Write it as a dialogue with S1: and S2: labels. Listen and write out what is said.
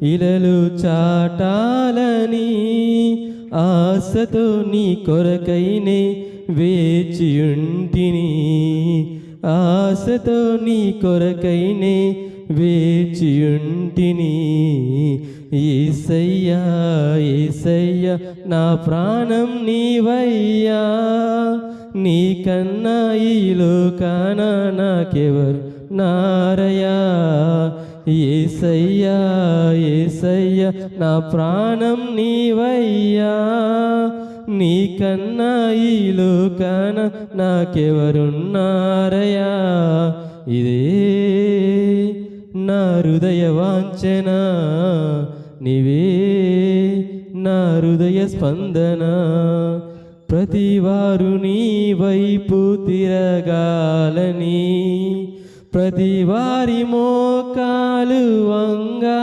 S1: ఇలలు చాటాలని ఆశతో నీ కొరకైనే వేచియుంటిని, ఆశతో నీ కొరకైనే వేచియుంటిని. యేసయ్యా యేసయ్యా నా ప్రాణం నీవయ్యా, నీకన్నా ఈ లోకాన నాకెవరు నారయా. యేసయ్యా యేసయ్యా నా ప్రాణం నీవయ్యా, నీకన్నా ఈ లోకాన నాకెవరున్నారయా. ఇదే నా హృదయ వాంఛన, నీవే నా హృదయ స్పందన. ప్రతివారు నీ వైపు తిరగాలని, ప్రతివారి మోకాలు వంగా